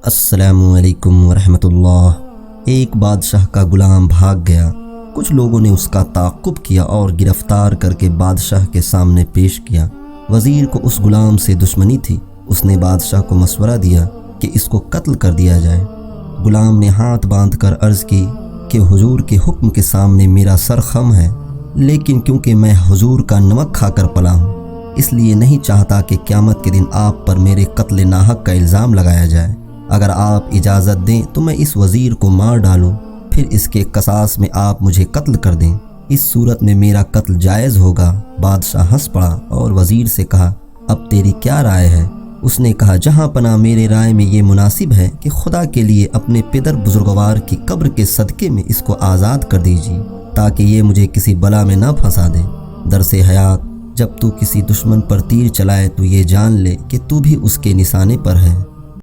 अस्सलामुअलैकुम वरहमतुल्लाह। एक बादशाह का गुलाम भाग गया। कुछ लोगों ने उसका ताक़ुब किया और गिरफ्तार करके बादशाह के सामने पेश किया। वज़ीर को उस गुलाम से दुश्मनी थी। उसने बादशाह को मशवरा दिया कि इसको कत्ल कर दिया जाए। गुलाम ने हाथ बांधकर अर्ज़ की कि हुजूर के हुक्म के सामने मेरा सर खम है, लेकिन क्योंकि मैं हुजूर का नमक खाकर पला हूँ, इसलिए नहीं चाहता कि क़यामत के दिन आप पर मेरे कत्ल नाहक का इल्ज़ाम लगाया जाए। अगर आप इजाज़त दें तो मैं इस वज़ीर को मार डालूं, फिर इसके क़सास में आप मुझे कत्ल कर दें। इस सूरत में मेरा कत्ल जायज़ होगा। बादशाह हंस पड़ा और वज़ीर से कहा, अब तेरी क्या राय है? उसने कहा, जहाँ पना मेरे राय में ये मुनासिब है कि खुदा के लिए अपने पितर बुजुर्गवार की कब्र के सदक़े में इसको आज़ाद कर दीजिए, ताकि ये मुझे किसी बला में ना फंसा दे। दरसे हयात, जब तू किसी दुश्मन पर तीर चलाए तो ये जान ले कि तू भी उसके निशाने पर है।